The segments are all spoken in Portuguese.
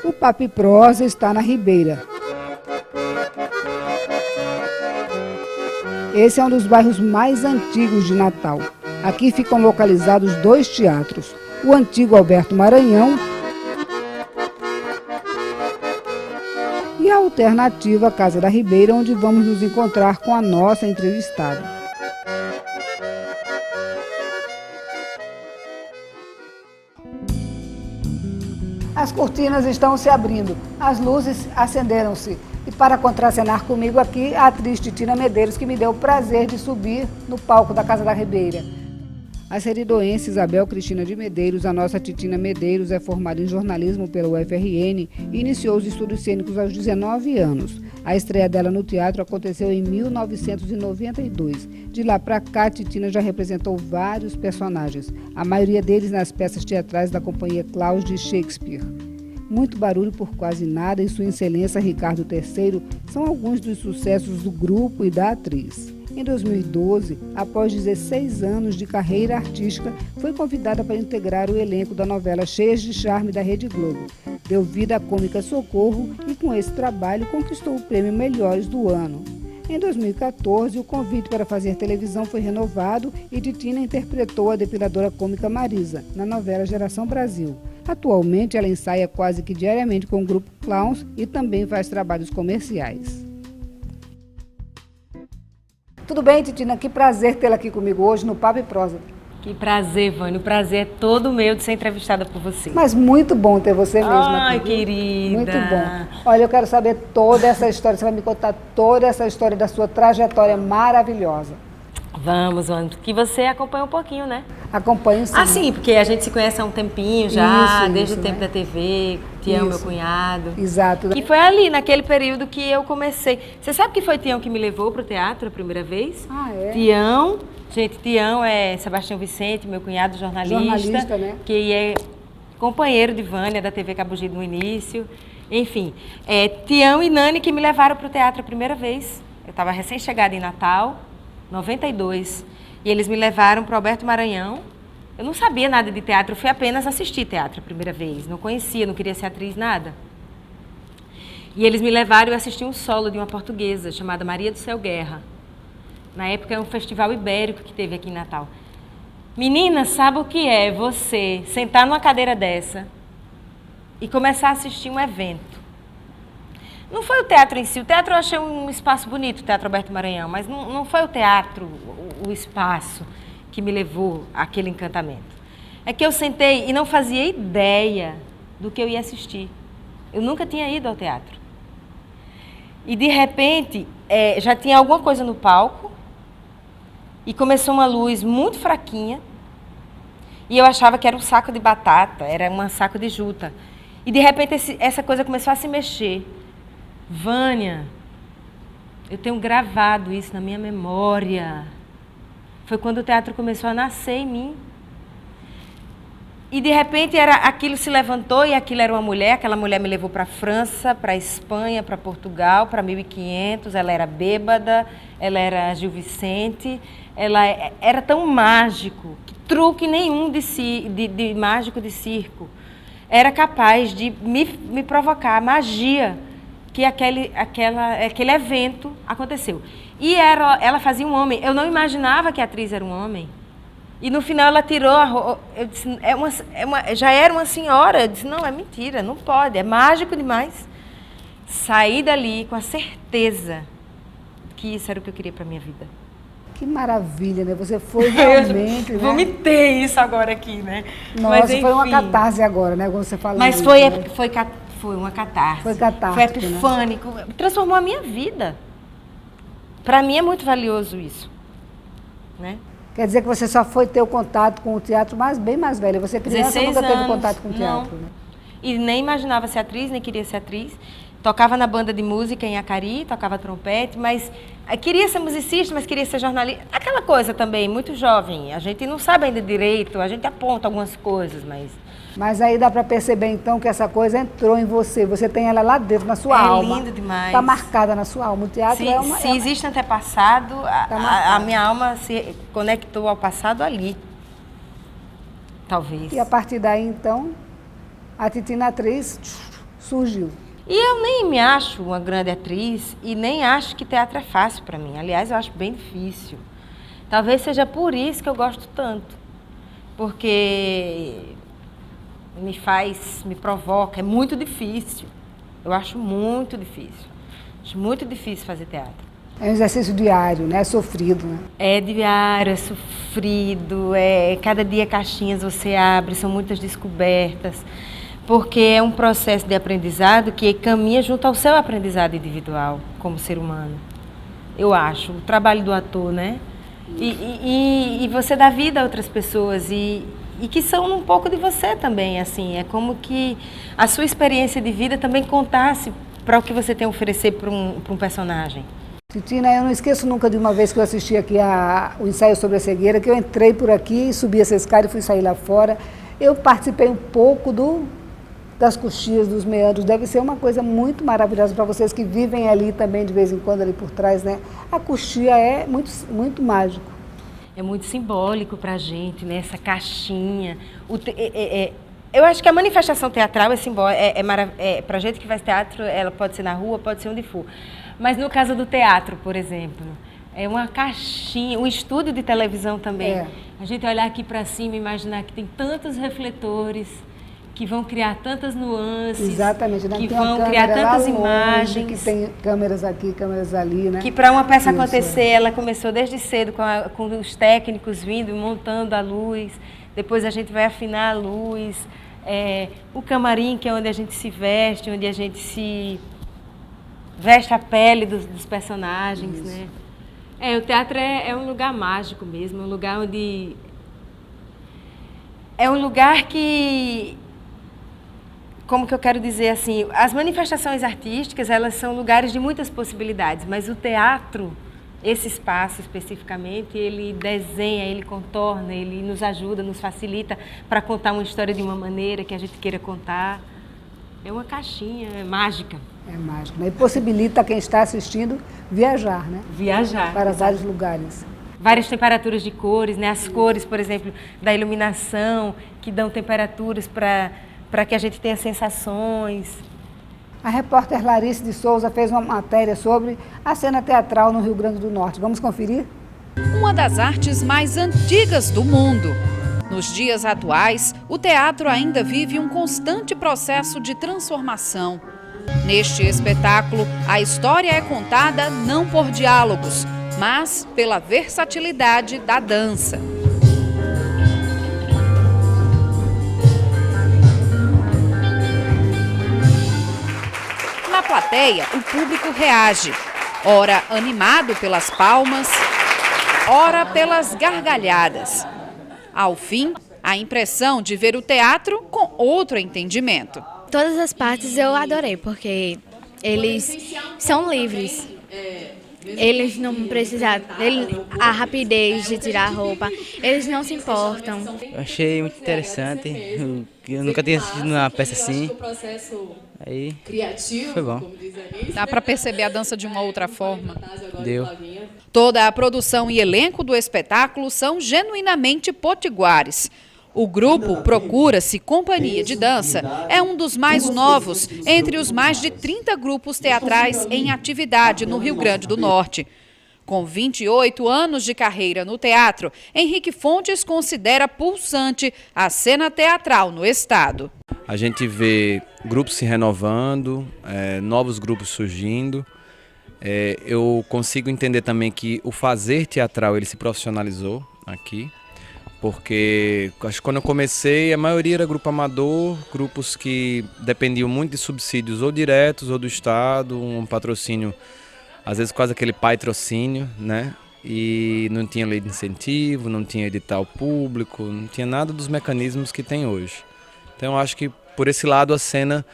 O Papo e Prosa está na Ribeira. Esse é um dos bairros mais antigos de Natal. Aqui ficam localizados 2 teatros, o antigo Alberto Maranhão e a alternativa Casa da Ribeira, onde vamos nos encontrar com a nossa entrevistada. As cortinas estão se abrindo, as luzes acenderam-se. E para contracenar comigo aqui, a atriz Titina Medeiros, que me deu o prazer de subir no palco da Casa da Ribeira. A seridoense Isabel Cristina de Medeiros, a nossa Titina Medeiros, é formada em jornalismo pela UFRN e iniciou os estudos cênicos aos 19 anos. A estreia dela no teatro aconteceu em 1992. De lá para cá, Titina já representou vários personagens, a maioria deles nas peças teatrais da Companhia Claus de Shakespeare. Muito Barulho por Quase Nada e Sua Excelência Ricardo III são alguns dos sucessos do grupo e da atriz. Em 2012, após 16 anos de carreira artística, foi convidada para integrar o elenco da novela Cheias de Charme da Rede Globo. Deu vida à cômica Socorro e, com esse trabalho, conquistou o prêmio Melhores do Ano. Em 2014, o convite para fazer televisão foi renovado e Titina interpretou a depiladora cômica Marisa, na novela Geração Brasil. Atualmente, ela ensaia quase que diariamente com o grupo Clowns e também faz trabalhos comerciais. Tudo bem, Titina? Que prazer tê-la aqui comigo hoje no Papo e Prosa. Que prazer, Vânia. O prazer é todo meu de ser entrevistada por você. Mas muito bom ter você mesma aqui. Ai, querida. Muito bom. Olha, eu quero saber toda essa história. Você vai me contar toda essa história da sua trajetória maravilhosa. Vamos, Vânia. Que você acompanha um pouquinho, né? Acompanho sim. Ah, sim, porque a gente se conhece há um tempinho já, desde o tempo da né? TV, Tião, meu cunhado. Exato. E foi ali, naquele período que eu comecei. Você sabe que foi Tião que me levou para o teatro a primeira vez? Ah, é? Tião. Gente, Tião é Sebastião Vicente, meu cunhado jornalista, né? Que é companheiro de Vânia da TV Cabugido no início. Enfim, Tião e Nani que me levaram para o teatro a primeira vez. Eu estava recém-chegada em Natal, 92, e eles me levaram para o Alberto Maranhão. Eu não sabia nada de teatro, eu fui apenas assistir teatro a primeira vez. Não conhecia, não queria ser atriz, nada. E eles me levaram e eu assisti um solo de uma portuguesa chamada Maria do Céu Guerra. Na época, é um festival ibérico que teve aqui em Natal. Menina, sabe o que é você sentar numa cadeira dessa e começar a assistir um evento? Não foi o teatro em si. O teatro eu achei um espaço bonito, o Teatro Alberto Maranhão, mas não foi o teatro, o espaço que me levou àquele encantamento. É que eu sentei e não fazia ideia do que eu ia assistir. Eu nunca tinha ido ao teatro. E, de repente, já tinha alguma coisa no palco, e começou uma luz muito fraquinha, e eu achava que era um saco de batata, era um saco de juta. E, de repente, essa coisa começou a se mexer. Vânia, eu tenho gravado isso na minha memória. Foi quando o teatro começou a nascer em mim. E, de repente, aquilo se levantou e aquilo era uma mulher. Aquela mulher me levou para a França, para a Espanha, para Portugal, para 1500. Ela era bêbada, ela era Gil Vicente. Ela era tão mágico, que truque nenhum de mágico de circo era capaz de me provocar magia que aquele evento aconteceu. E ela fazia um homem. Eu não imaginava que a atriz era um homem. E no final ela tirou a roupa. Eu disse, já era uma senhora. Eu disse, não, é mentira, não pode, é mágico demais. Saí dali com a certeza que isso era o que eu queria para minha vida. Que maravilha, né? Você foi realmente... Vomitei isso agora aqui, né? Nossa, mas, enfim, foi uma catarse agora, né? Quando você falou. Mas isso, foi, né? foi uma catarse. Foi catártico, foi epifânico. Né? Transformou a minha vida. Para mim é muito valioso isso. Né? Quer dizer que você só foi ter o contato com o teatro bem mais velha. Você criança nunca teve contato com o teatro, né? E nem imaginava ser atriz, nem queria ser atriz. Tocava na banda de música em Acari, tocava trompete, mas queria ser musicista, mas queria ser jornalista. Aquela coisa também, muito jovem. A gente não sabe ainda direito, a gente aponta algumas coisas, mas... Mas aí dá para perceber, então, que essa coisa entrou em você. Você tem ela lá dentro, na sua alma. É lindo demais. Está marcada na sua alma. O teatro se existe antepassado, a minha alma se conectou ao passado ali. talvez. E a partir daí, então, a Titina atriz surgiu. E eu nem me acho uma grande atriz e nem acho que teatro é fácil para mim. Aliás, eu acho bem difícil. Talvez seja por isso que eu gosto tanto. Porque me provoca, é muito difícil. Eu acho muito difícil. Acho muito difícil fazer teatro. É um exercício diário, né? É sofrido, né? É diário, é sofrido, cada dia caixinhas você abre, são muitas descobertas. Porque é um processo de aprendizado que caminha junto ao seu aprendizado individual como ser humano. Eu acho, o trabalho do ator, né? E você dá vida a outras pessoas e que são um pouco de você também, assim. É como que a sua experiência de vida também contasse para o que você tem a oferecer para um personagem. Titina, eu não esqueço nunca de uma vez que eu assisti aqui o ensaio sobre a cegueira, que eu entrei por aqui, subi essa escada e fui sair lá fora. Eu participei um pouco das coxias, dos meandros. Deve ser uma coisa muito maravilhosa para vocês que vivem ali também de vez em quando, ali por trás, né? A coxia é muito, muito mágico. É muito simbólico para a gente, né? Essa caixinha. Eu acho que a manifestação teatral é simbólica. Para a gente que faz teatro, ela pode ser na rua, pode ser onde for. Mas no caso do teatro, por exemplo, é uma caixinha, um estúdio de televisão também. É. A gente olhar aqui para cima e imaginar que tem tantos refletores, que vão criar tantas nuances. Exatamente, que vão criar tantas imagens. Que tem câmeras aqui, câmeras ali, né? Que para uma peça acontecer, ela começou desde cedo com os técnicos vindo, montando a luz. Depois a gente vai afinar a luz. O camarim, que é onde a gente se veste, onde a gente se veste a pele dos personagens, isso, né? O teatro é um lugar mágico mesmo, um lugar onde... É um lugar que... Como que eu quero dizer assim? As manifestações artísticas, elas são lugares de muitas possibilidades, mas o teatro, esse espaço especificamente, ele desenha, ele contorna, ele nos ajuda, nos facilita para contar uma história de uma maneira que a gente queira contar. É uma caixinha mágica. É mágico, né? E possibilita quem está assistindo viajar, né? Viajar. Para vários lugares. Várias temperaturas de cores, né? As cores, por exemplo, da iluminação, que dão temperaturas para que a gente tenha sensações. A repórter Larice de Souza fez uma matéria sobre a cena teatral no Rio Grande do Norte. Vamos conferir? Uma das artes mais antigas do mundo. Nos dias atuais, o teatro ainda vive um constante processo de transformação. Neste espetáculo, a história é contada não por diálogos, mas pela versatilidade da dança. Na plateia, o público reage, ora animado pelas palmas, ora pelas gargalhadas. Ao fim, a impressão de ver o teatro com outro entendimento. Todas as partes eu adorei, porque eles são livres. Eles não precisam, a rapidez de tirar a roupa, eles não se importam. Eu achei muito interessante, eu nunca tinha assistido uma peça assim. Aí foi bom. Dá para perceber a dança de uma outra forma? Deu. Toda a produção e elenco do espetáculo são genuinamente potiguares. O grupo Procura-se Companhia de Dança é um dos mais novos entre os mais de 30 grupos teatrais em atividade no Rio Grande do Norte. Com 28 anos de carreira no teatro, Henrique Fontes considera pulsante a cena teatral no estado. A gente vê grupos se renovando, novos grupos surgindo. Eu consigo entender também que o fazer teatral ele se profissionalizou aqui. Porque acho que quando eu comecei, a maioria era grupo amador, grupos que dependiam muito de subsídios ou diretos ou do Estado, um patrocínio, às vezes quase aquele patrocínio, né? E não tinha lei de incentivo, não tinha edital público, não tinha nada dos mecanismos que tem hoje. Então eu acho que por esse lado a cena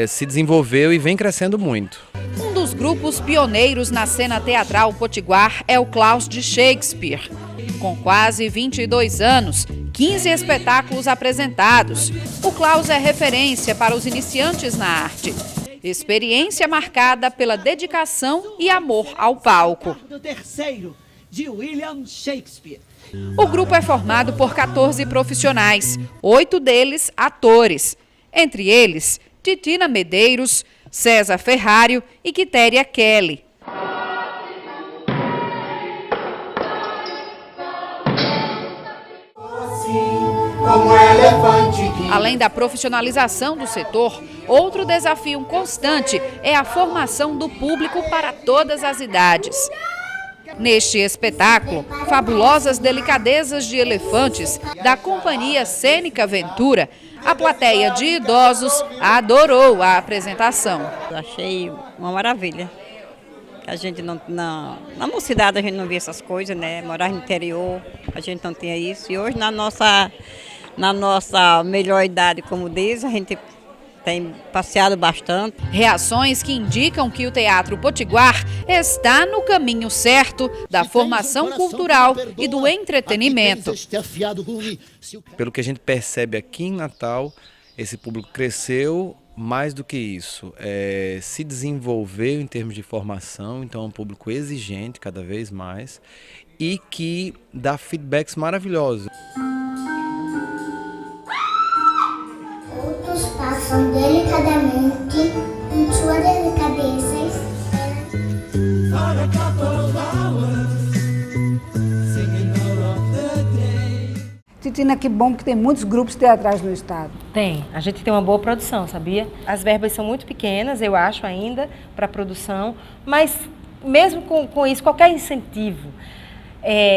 se desenvolveu e vem crescendo muito. Um dos grupos pioneiros na cena teatral potiguar é o Klaus de Shakespeare. Com quase 22 anos, 15 espetáculos apresentados, o Klaus é referência para os iniciantes na arte. Experiência marcada pela dedicação e amor ao palco. Do terceiro, de William Shakespeare. O grupo é formado por 14 profissionais, 8 deles atores. Entre eles, Titina Medeiros, César Ferrário e Quitéria Kelly. Além da profissionalização do setor, outro desafio constante é a formação do público para todas as idades. Neste espetáculo, Fabulosas Delicadezas de Elefantes, da Companhia Cênica Ventura, a plateia de idosos adorou a apresentação. Achei uma maravilha. A gente na mocidade a gente não via essas coisas, né? Morar no interior, a gente não tinha isso. E hoje na nossa melhor idade, como diz, a gente tem passeado bastante. Reações que indicam que o Teatro Potiguar está no caminho certo da formação cultural e do entretenimento. Pelo que a gente percebe aqui em Natal, esse público cresceu. Mais do que isso, se desenvolveu em termos de formação, então é um público exigente cada vez mais e que dá feedbacks maravilhosos. Outros passam delicadamente em suas delicadezas. Titina, que bom que tem muitos grupos teatrais no estado. Tem. A gente tem uma boa produção, sabia? As verbas são muito pequenas, eu acho ainda, para a produção, mas mesmo com isso, qualquer incentivo,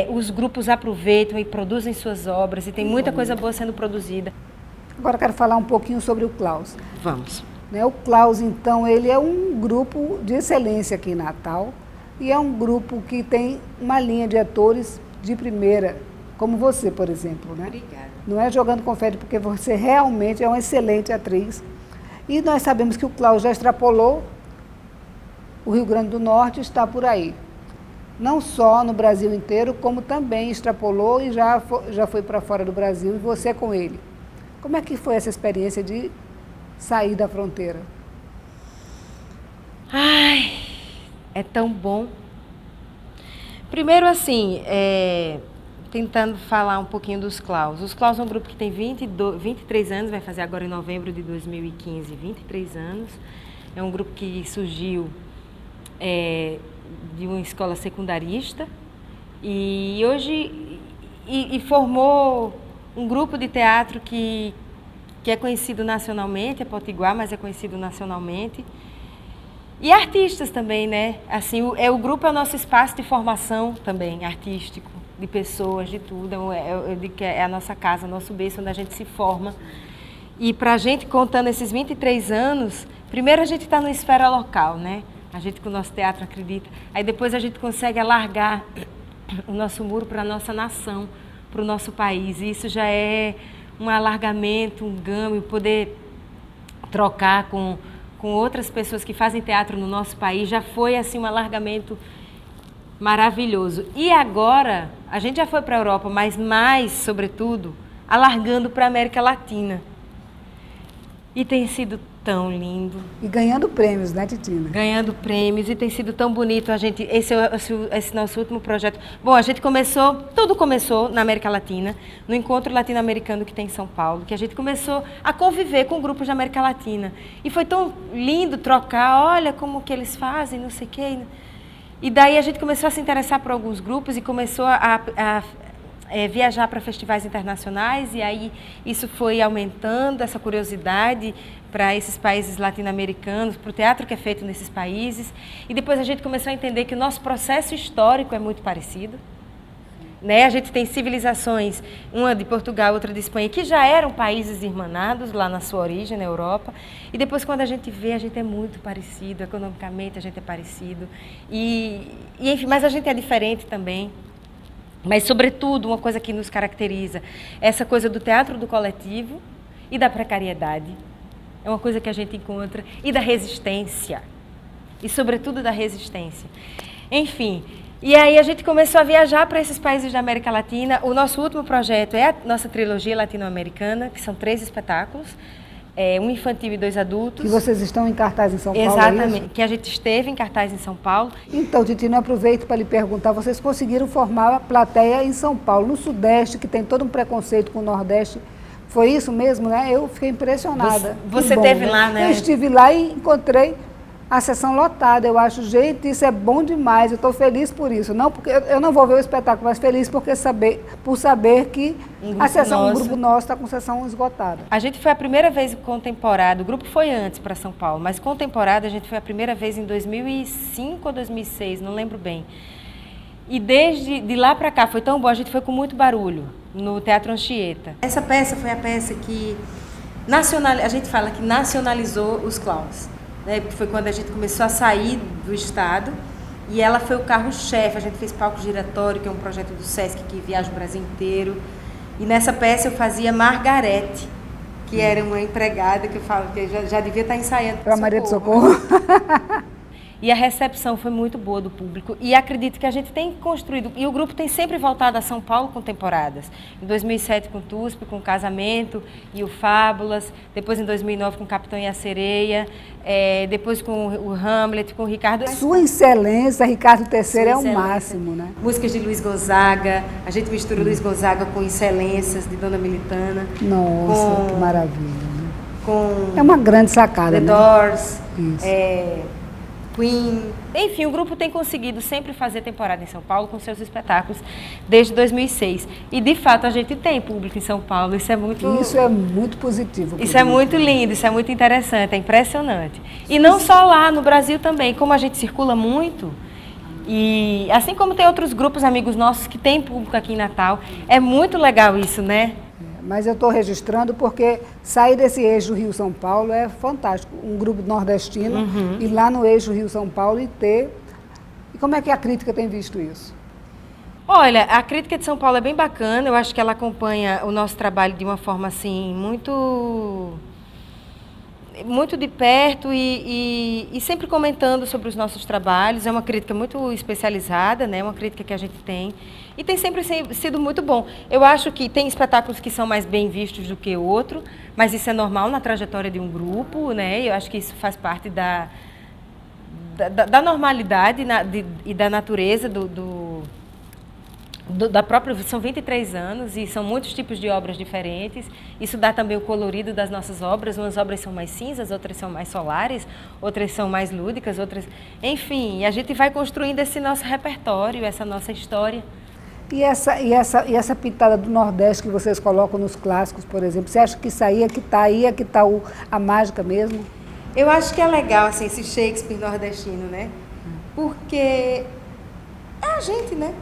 os grupos aproveitam e produzem suas obras e tem muita coisa boa sendo produzida. Agora eu quero falar um pouquinho sobre o Klaus. Vamos. O Klaus, então, ele é um grupo de excelência aqui em Natal e é um grupo que tem uma linha de atores de primeira, como você, por exemplo, né? Obrigada. Não é jogando confete, porque você realmente é uma excelente atriz. E nós sabemos que o Klaus já extrapolou o Rio Grande do Norte, está por aí. Não só no Brasil inteiro, como também extrapolou e já foi para fora do Brasil, e você com ele. Como é que foi essa experiência de sair da fronteira? Ai, é tão bom. Primeiro, assim, tentando falar um pouquinho dos Klaus. Os Klaus é um grupo que tem 23 anos, vai fazer agora em novembro de 2015, 23 anos. É um grupo que surgiu de uma escola secundarista e hoje formou um grupo de teatro que é conhecido nacionalmente, é potiguar, mas é conhecido nacionalmente. E artistas também, né? Assim, o grupo é o nosso espaço de formação também, artístico, de pessoas, de tudo. Eu digo que é a nossa casa, o nosso berço, onde a gente se forma. E para a gente, contando esses 23 anos, primeiro a gente está numa esfera local, né? A gente com o nosso teatro acredita. Aí depois a gente consegue alargar o nosso muro para a nossa nação, para o nosso país. E isso já é um alargamento, um ganho, poder trocar com outras pessoas que fazem teatro no nosso país, já foi assim um alargamento maravilhoso. E agora, a gente já foi para a Europa, mas mais, sobretudo, alargando para a América Latina. E tem sido tão lindo. E ganhando prêmios, né, Titina? Ganhando prêmios e tem sido tão bonito. Esse nosso último projeto. Bom, a gente tudo começou na América Latina, no encontro latino-americano que tem em São Paulo, que a gente começou a conviver com grupos da América Latina. E foi tão lindo trocar, olha como que eles fazem, não sei o quê. E daí a gente começou a se interessar por alguns grupos e começou a viajar para festivais internacionais, e aí isso foi aumentando essa curiosidade para esses países latino-americanos, para o teatro que é feito nesses países. E depois a gente começou a entender que o nosso processo histórico é muito parecido. Né? A gente tem civilizações, uma de Portugal, outra de Espanha, que já eram países irmanados lá na sua origem, na Europa. E depois, quando a gente vê, a gente é muito parecido, economicamente a gente é parecido. Enfim, mas a gente é diferente também. Mas, sobretudo, uma coisa que nos caracteriza, essa coisa do teatro do coletivo e da precariedade. É uma coisa que a gente encontra. E da resistência. E, sobretudo, da resistência. Enfim, e aí a gente começou a viajar para esses países da América Latina. O nosso último projeto é a nossa trilogia latino-americana, que são 3 espetáculos. um infantil e 2 adultos. Que vocês estão em cartaz em São Paulo, Exatamente, é isso? que a gente esteve em cartaz em São Paulo. Então, Titina, eu aproveito para lhe perguntar, vocês conseguiram formar a plateia em São Paulo, no Sudeste, que tem todo um preconceito com o Nordeste. Foi isso mesmo, né? Eu fiquei impressionada. Você Que esteve lá, né? Eu estive lá e encontrei a sessão lotada. Eu acho, gente, isso é bom demais. Eu estou feliz por isso. Não porque eu não vou ver o espetáculo, mas feliz por saber que um grupo nosso está com sessão esgotada. A gente foi a primeira vez com temporada, o grupo foi antes para São Paulo, mas com temporada a gente foi a primeira vez em 2005 ou 2006, não lembro bem. E desde de lá para cá foi tão bom, a gente foi com muito barulho no Teatro Anchieta. Essa peça foi a peça que a gente fala que nacionalizou os clowns, né? Porque foi quando a gente começou a sair do estado e ela foi o carro-chefe. A gente fez palco giratório, que é um projeto do Sesc que viaja o Brasil inteiro. E nessa peça eu fazia Margarete, que era uma empregada que eu falo que já devia estar ensaiando para Maria de Socorro. E a recepção foi muito boa do público. E acredito que a gente tem construído... E o grupo tem sempre voltado a São Paulo com temporadas. Em 2007 com TUSP, com Casamento e o Fábulas. Depois em 2009 com Capitão e a Sereia. Depois com o Hamlet, com o Ricardo... Sua Excelência, Ricardo III é o máximo, né? Músicas de Luiz Gonzaga. A gente mistura Luiz Gonzaga com Excelências de Dona Militana. Nossa, que maravilha. Né? É uma grande sacada, The Doors. Isso. Queen. Enfim, o grupo tem conseguido sempre fazer temporada em São Paulo com seus espetáculos desde 2006. E, de fato, a gente tem público em São Paulo. Isso é muito positivo. Isso é muito lindo, isso é muito interessante, é impressionante. E não só lá, no Brasil também. Como a gente circula muito, e assim como tem outros grupos amigos nossos que têm público aqui em Natal, é muito legal isso, né? Mas eu estou registrando porque sair desse eixo Rio-São Paulo é fantástico. Um grupo nordestino, ir lá no eixo Rio-São Paulo e ter... E como é que a crítica tem visto isso? Olha, a crítica de São Paulo é bem bacana. Eu acho que ela acompanha o nosso trabalho de uma forma, assim, muito de perto e sempre comentando sobre os nossos trabalhos. É uma crítica muito especializada, né? Uma crítica que a gente tem. E tem sempre sido muito bom. Eu acho que tem espetáculos que são mais bem vistos do que outro, mas isso é normal na trajetória de um grupo, né? Eu acho que isso faz parte da normalidade e da natureza da própria... São 23 anos e são muitos tipos de obras diferentes. Isso dá também o colorido das nossas obras. Umas obras são mais cinzas, outras são mais solares, outras são mais lúdicas, outras... Enfim, a gente vai construindo esse nosso repertório, essa nossa história. E essa pitada do Nordeste que vocês colocam nos clássicos, por exemplo, você acha que isso aí é que está a mágica mesmo? Eu acho que é legal, assim, esse Shakespeare nordestino, né? Porque é a gente, né?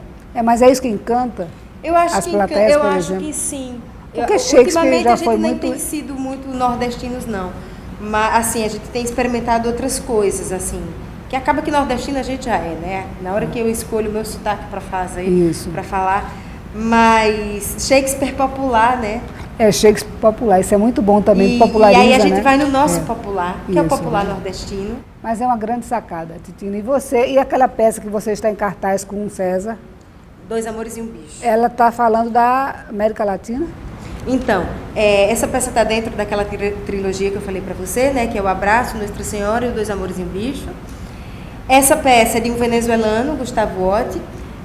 Mas é isso que encanta? Eu acho as que plateias, eu por acho exemplo? que sim. Porque Shakespeare ultimamente já a gente foi nem muito... tem sido muito nordestinos, não. Mas, assim, a gente tem experimentado outras coisas, assim. Que acaba que nordestino a gente já é, né? Na hora que eu escolho o meu sotaque para falar. Mas Shakespeare popular, né? Shakespeare popular. Isso é muito bom também, populariza, e aí a gente né? vai no nosso popular, que é o popular né? nordestino. Mas é uma grande sacada, Titina. E você, e aquela peça que você está em cartaz com o César? Dois Amores e um Bicho. Ela está falando da América Latina? Então, essa peça está dentro daquela trilogia que eu falei para você, né? Que é o Abraço, Nossa Senhora e o Dois Amores e um Bicho. Essa peça é de um venezuelano, Gustavo Otti.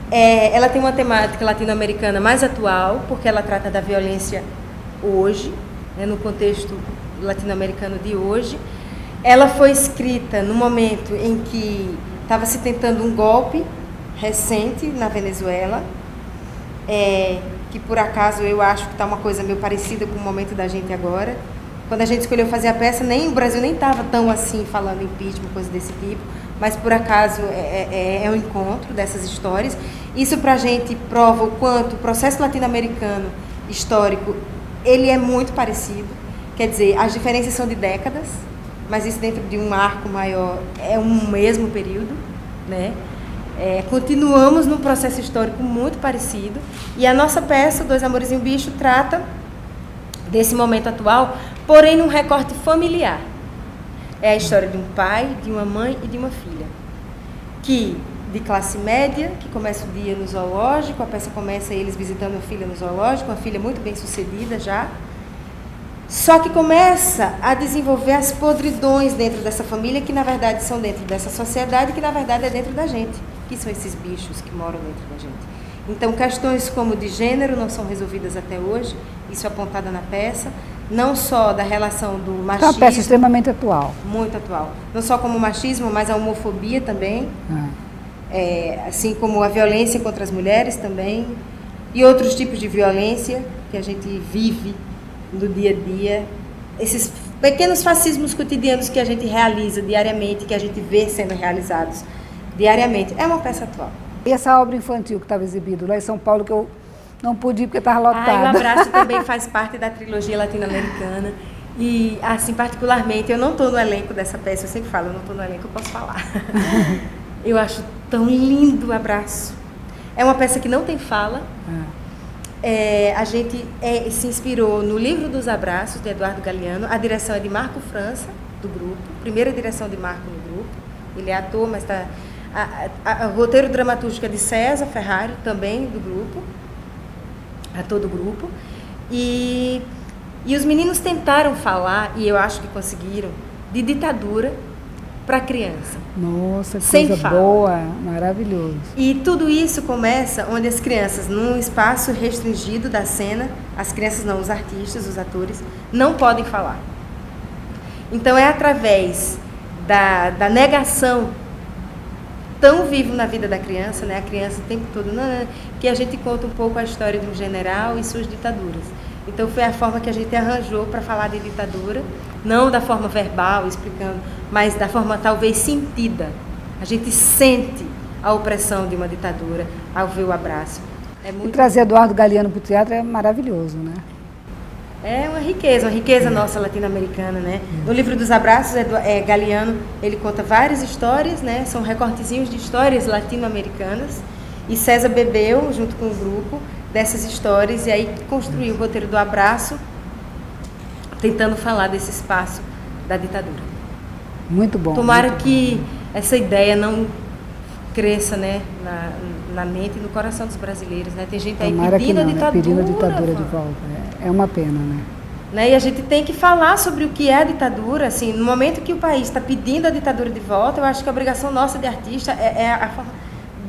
Ela tem uma temática latino-americana mais atual, porque ela trata da violência hoje, né, no contexto latino-americano de hoje. Ela foi escrita no momento em que estava se tentando um golpe recente na Venezuela, que por acaso eu acho que está uma coisa meio parecida com o momento da gente agora. Quando a gente escolheu fazer a peça, o Brasil nem estava tão assim falando impeachment, coisa desse tipo, mas por acaso é um encontro dessas histórias. Isso para a gente prova o quanto o processo latino-americano histórico, ele é muito parecido. Quer dizer, as diferenças são de décadas, mas isso dentro de um arco maior é um mesmo período, né? Continuamos num processo histórico muito parecido. E a nossa peça, Dois Amores e um Bicho, trata desse momento atual, porém num recorte familiar. É a história de um pai, de uma mãe e de uma filha, de classe média, que começa o dia no zoológico. A peça começa eles visitando a filha no zoológico, uma filha muito bem sucedida já, Só que começa a desenvolver as podridões dentro dessa família, que na verdade são dentro dessa sociedade, que na verdade é dentro da gente, que são esses bichos que moram dentro da gente. Então, questões como de gênero não são resolvidas até hoje, isso é apontado na peça, não só da relação do machismo... É uma peça extremamente atual. Muito atual. Não só como o machismo, mas a homofobia também, assim como a violência contra as mulheres também, e outros tipos de violência que a gente vive no dia a dia, esses pequenos fascismos cotidianos que a gente realiza diariamente, que a gente vê sendo realizados diariamente. É uma peça atual. E essa obra infantil que estava exibida lá em São Paulo, que eu não pude ir porque estava lotada. O Abraço também faz parte da trilogia latino-americana. E, assim, particularmente, eu não estou no elenco dessa peça, eu sempre falo, eu não estou no elenco, eu posso falar. Eu acho tão lindo o Abraço. É uma peça que não tem fala. A gente se inspirou no Livro dos Abraços, de Eduardo Galeano. A direção é de Marco França, do grupo. Primeira direção de Marco no grupo. Ele é ator, mas está... O roteiro dramatúrgico é de César Ferrari, também do grupo. Ator do grupo. E os meninos tentaram falar, e eu acho que conseguiram, de ditadura para criança. Nossa, que sem coisa fala. Boa, maravilhoso. E tudo isso começa onde as crianças, num espaço restringido da cena, as crianças não, os artistas, os atores, não podem falar. Então é através da negação tão vivo na vida da criança, né? A criança o tempo todo, que a gente conta um pouco a história de um general e suas ditaduras. Então foi a forma que a gente arranjou para falar de ditadura, não da forma verbal, explicando, mas da forma talvez sentida. A gente sente a opressão de uma ditadura ao ver o Abraço. E trazer Eduardo Galeano para o teatro é maravilhoso, né? É uma riqueza nossa latino-americana, né? No Livro dos Abraços, Galeano, ele conta várias histórias, né? São recortezinhos de histórias latino-americanas. E César bebeu, junto com o grupo, dessas histórias, e aí construiu o roteiro do Abraço, tentando falar desse espaço da ditadura. Muito bom. Tomara muito que bom. Essa ideia não cresça, né, na mente e no coração dos brasileiros, né? Tem gente aí pedindo a ditadura. Pedindo a ditadura de volta. É uma pena, né? E a gente tem que falar sobre o que é a ditadura, assim, no momento que o país está pedindo a ditadura de volta, eu acho que a obrigação nossa de artista é a forma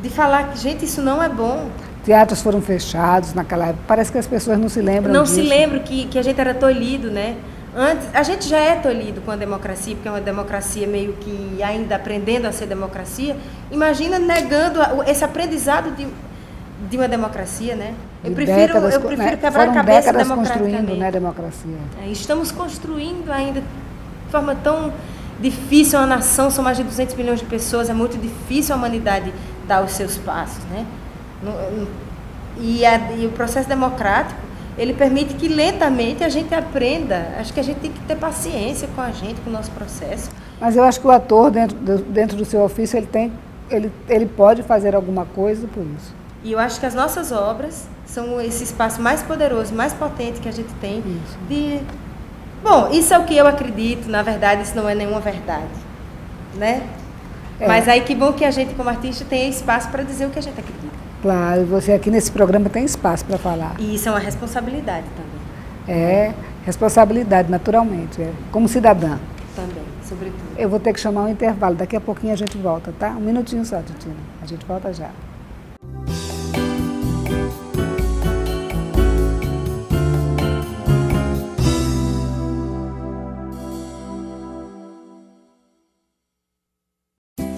de falar que, gente, isso não é bom. Teatros foram fechados naquela época, parece que as pessoas não se lembram não disso. Se lembram que a gente era tolhido, né? Antes, a gente já é tolhido com a democracia, porque é uma democracia meio que ainda aprendendo a ser democracia. Imagina negando esse aprendizado de uma democracia, né? Eu prefiro quebrar a cabeça democraticamente. Construindo, né, democracia. Estamos construindo ainda de forma tão difícil uma nação, são mais de 200 milhões de pessoas, é muito difícil a humanidade dar os seus passos, né? E o processo democrático, ele permite que lentamente a gente aprenda. Acho que a gente tem que ter paciência com a gente, com o nosso processo. Mas eu acho que o ator, dentro do seu ofício, ele pode fazer alguma coisa por isso. E eu acho que as nossas obras são esse espaço mais poderoso, mais potente que a gente tem. Isso. Bom, isso é o que eu acredito, na verdade, isso não é nenhuma verdade, né? Mas aí que bom que a gente, como artista, tem espaço para dizer o que a gente acredita. Claro, você aqui nesse programa tem espaço para falar. E isso é uma responsabilidade também. É, responsabilidade, naturalmente, como cidadã. Também, sobretudo. Eu vou ter que chamar um intervalo, daqui a pouquinho a gente volta, tá? Um minutinho só, Titina. A gente volta já.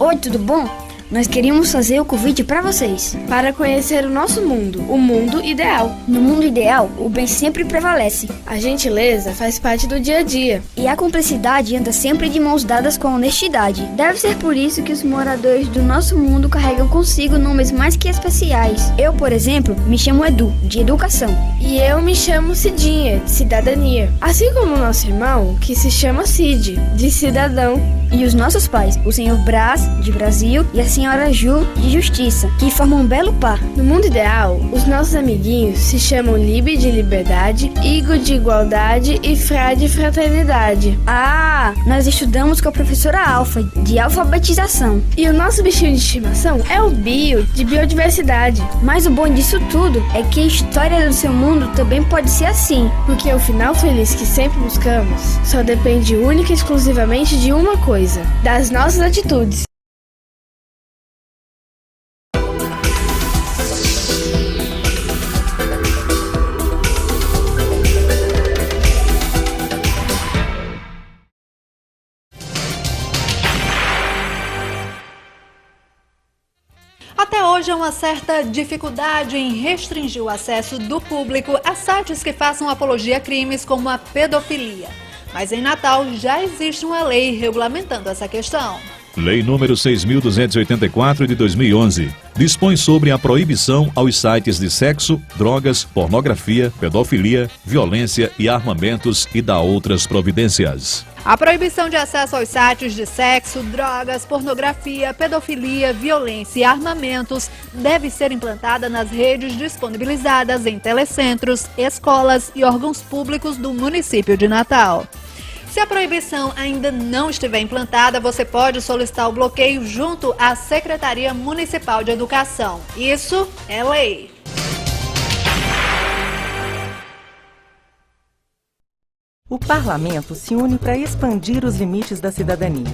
Oi, tudo bom? Nós queríamos fazer o convite para vocês. Para conhecer o nosso mundo, o mundo ideal. No mundo ideal, o bem sempre prevalece. A gentileza faz parte do dia a dia. E a cumplicidade anda sempre de mãos dadas com a honestidade. Deve ser por isso que os moradores do nosso mundo carregam consigo nomes mais que especiais. Eu, por exemplo, me chamo Edu, de educação. E eu me chamo Cidinha, de cidadania. Assim como o nosso irmão, que se chama Cid, de cidadão. E os nossos pais, o senhor Brás, de Brasil, e a senhora Ju de Justiça, que formam um belo par. No mundo ideal, os nossos amiguinhos se chamam Libe de liberdade, Igor de igualdade e Fra de fraternidade. Ah, nós estudamos com a professora Alfa, de alfabetização. E o nosso bichinho de estimação é o Bio, de biodiversidade. Mas o bom disso tudo é que a história do seu mundo também pode ser assim. Porque o final feliz que sempre buscamos só depende única e exclusivamente de uma coisa: das nossas atitudes. Até hoje há uma certa dificuldade em restringir o acesso do público a sites que façam apologia a crimes como a pedofilia. Mas em Natal já existe uma lei regulamentando essa questão. Lei número 6.284 de 2011 dispõe sobre a proibição aos sites de sexo, drogas, pornografia, pedofilia, violência e armamentos e dá outras providências. A proibição de acesso aos sites de sexo, drogas, pornografia, pedofilia, violência e armamentos deve ser implantada nas redes disponibilizadas em telecentros, escolas e órgãos públicos do município de Natal. Se a proibição ainda não estiver implantada, você pode solicitar o bloqueio junto à Secretaria Municipal de Educação. Isso é lei. O Parlamento se une para expandir os limites da cidadania.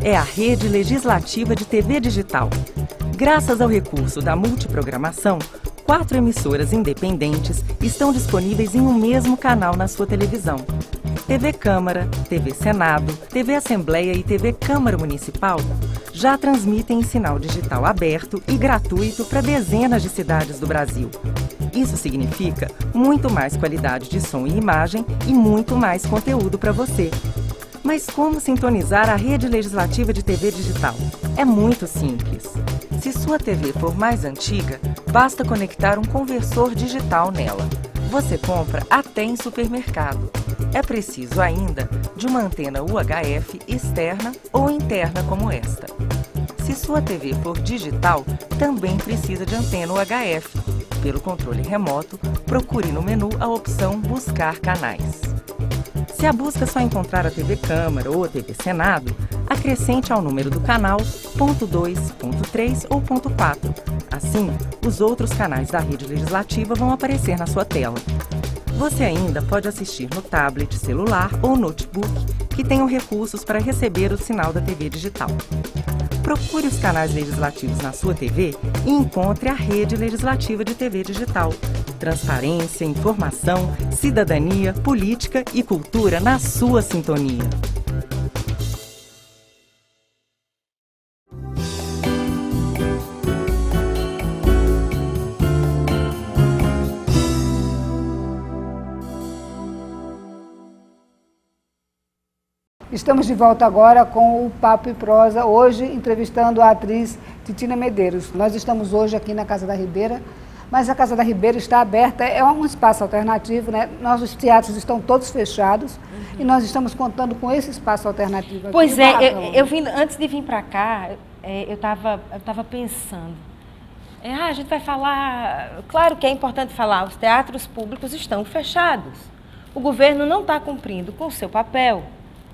É a Rede Legislativa de TV Digital. Graças ao recurso da multiprogramação, 4 emissoras independentes estão disponíveis em um mesmo canal na sua televisão. TV Câmara, TV Senado, TV Assembleia e TV Câmara Municipal já transmitem em sinal digital aberto e gratuito para dezenas de cidades do Brasil. Isso significa muito mais qualidade de som e imagem e muito mais conteúdo para você. Mas como sintonizar a Rede Legislativa de TV Digital? É muito simples. Se sua TV for mais antiga, basta conectar um conversor digital nela. Você compra até em supermercado. É preciso ainda de uma antena UHF externa ou interna como esta. Se sua TV for digital, também precisa de antena UHF. Pelo controle remoto, procure no menu a opção Buscar Canais. Se a busca só encontrar a TV Câmara ou a TV Senado, acrescente ao número do canal ponto 2, ponto 3 ou ponto 4. Assim, os outros canais da rede legislativa vão aparecer na sua tela. Você ainda pode assistir no tablet, celular ou notebook, que tenham recursos para receber o sinal da TV digital. Procure os canais legislativos na sua TV e encontre a Rede Legislativa de TV Digital. Transparência, informação, cidadania, política e cultura na sua sintonia. Estamos de volta agora com o Papo e Prosa, hoje entrevistando a atriz Titina Medeiros. Nós estamos hoje aqui na Casa da Ribeira, mas a Casa da Ribeira está aberta, é um espaço alternativo, né? Nossos teatros estão todos fechados e nós estamos contando com esse espaço alternativo aqui. Pois é, eu vim, antes de vir para cá, eu estava pensando, a gente vai falar, claro que é importante falar, os teatros públicos estão fechados. O governo não está cumprindo com o seu papel,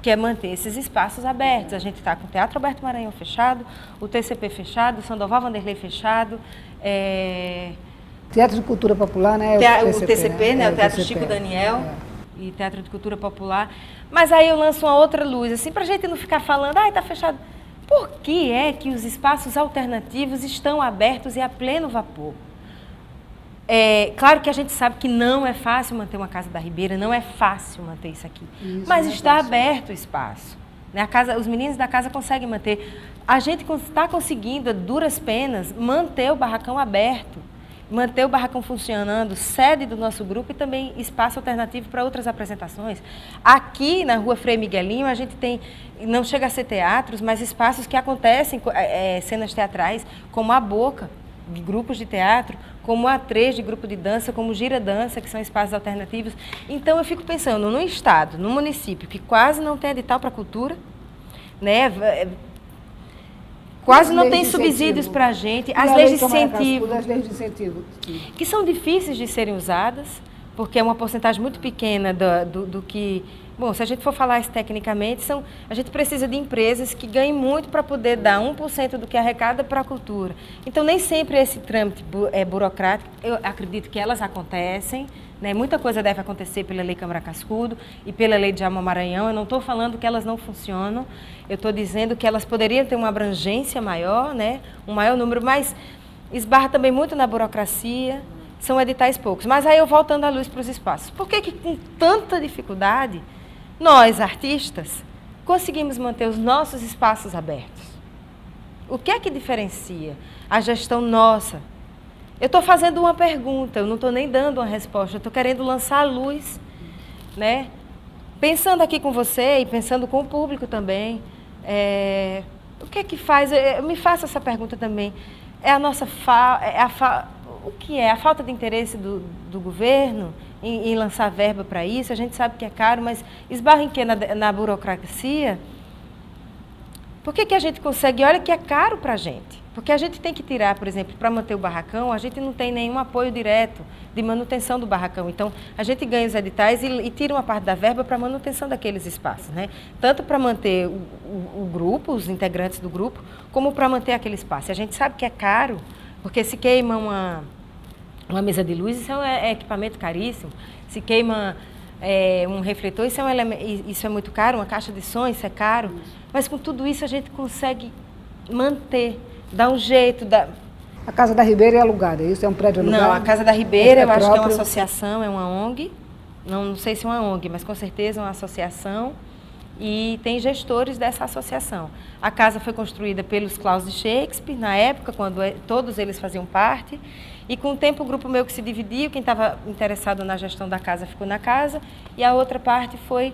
que é manter esses espaços abertos. A gente está com o Teatro Alberto Maranhão fechado, o TCP fechado, o Sandoval Vanderlei fechado. Teatro de Cultura Popular, né? O TCP, né? O Teatro Chico Daniel e Teatro de Cultura Popular. Mas aí eu lanço uma outra luz, assim, para a gente não ficar falando, está fechado. Por que é que os espaços alternativos estão abertos e a pleno vapor? Claro que a gente sabe que não é fácil manter uma Casa da Ribeira, não é fácil manter isso aqui. Mas está aberto o espaço. Né? Os meninos da casa conseguem manter. A gente está conseguindo, a duras penas, manter o barracão aberto, manter o barracão funcionando, sede do nosso grupo e também espaço alternativo para outras apresentações. Aqui na Rua Frei Miguelinho, a gente tem, não chega a ser teatros, mas espaços que acontecem, cenas teatrais, como a Boca, de grupos de teatro, como a 3 de grupo de dança, como Gira Dança, que são espaços alternativos. Então, eu fico pensando, no estado, no município, que quase não tem edital para cultura, né? Quase não tem subsídios para a gente. As leis de incentivo. As leis de incentivo. Que são difíceis de serem usadas, porque é uma porcentagem muito pequena do que... Bom, se a gente for falar isso tecnicamente, a gente precisa de empresas que ganhem muito para poder dar 1% do que arrecada para a cultura. Então, nem sempre esse trâmite é burocrático. Eu acredito que elas acontecem, né? Muita coisa deve acontecer pela Lei Câmara Cascudo e pela Lei de Djalma Maranhão. Eu não estou falando que elas não funcionam, eu estou dizendo que elas poderiam ter uma abrangência maior, né? Um maior número, mas esbarra também muito na burocracia, são editais poucos. Mas aí eu voltando à luz para os espaços. Por que com tanta dificuldade nós, artistas, conseguimos manter os nossos espaços abertos? O que é que diferencia a gestão nossa? Eu estou fazendo uma pergunta, eu não estou nem dando uma resposta, eu estou querendo lançar a luz, né? Pensando aqui com você e pensando com o público também, o que é que faz? Me faça essa pergunta também. É a nossa o que é? A falta de interesse do governo em lançar verba para isso? A gente sabe que é caro, mas esbarra em quê? Na burocracia? Por que a gente consegue? Olha que é caro para a gente. Porque a gente tem que tirar, por exemplo, para manter o barracão, a gente não tem nenhum apoio direto de manutenção do barracão. Então, a gente ganha os editais e tira uma parte da verba para manutenção daqueles espaços, né? Tanto para manter o grupo, os integrantes do grupo, como para manter aquele espaço. E a gente sabe que é caro, porque se queima uma mesa de luz, isso é equipamento caríssimo. Se queima um refletor, isso é muito caro. Uma caixa de som, isso é caro. Mas com tudo isso a gente consegue manter, dar um jeito. A Casa da Ribeira é alugada, isso é um prédio alugado? Não, a Casa da Ribeira eu acho que é uma associação, é uma ONG. Não sei se é uma ONG, mas com certeza é uma associação. E tem gestores dessa associação. A casa foi construída pelos Claus de Shakespeare, na época, quando todos eles faziam parte. E com o tempo o grupo meu que se dividiu, quem estava interessado na gestão da casa ficou na casa, e a outra parte foi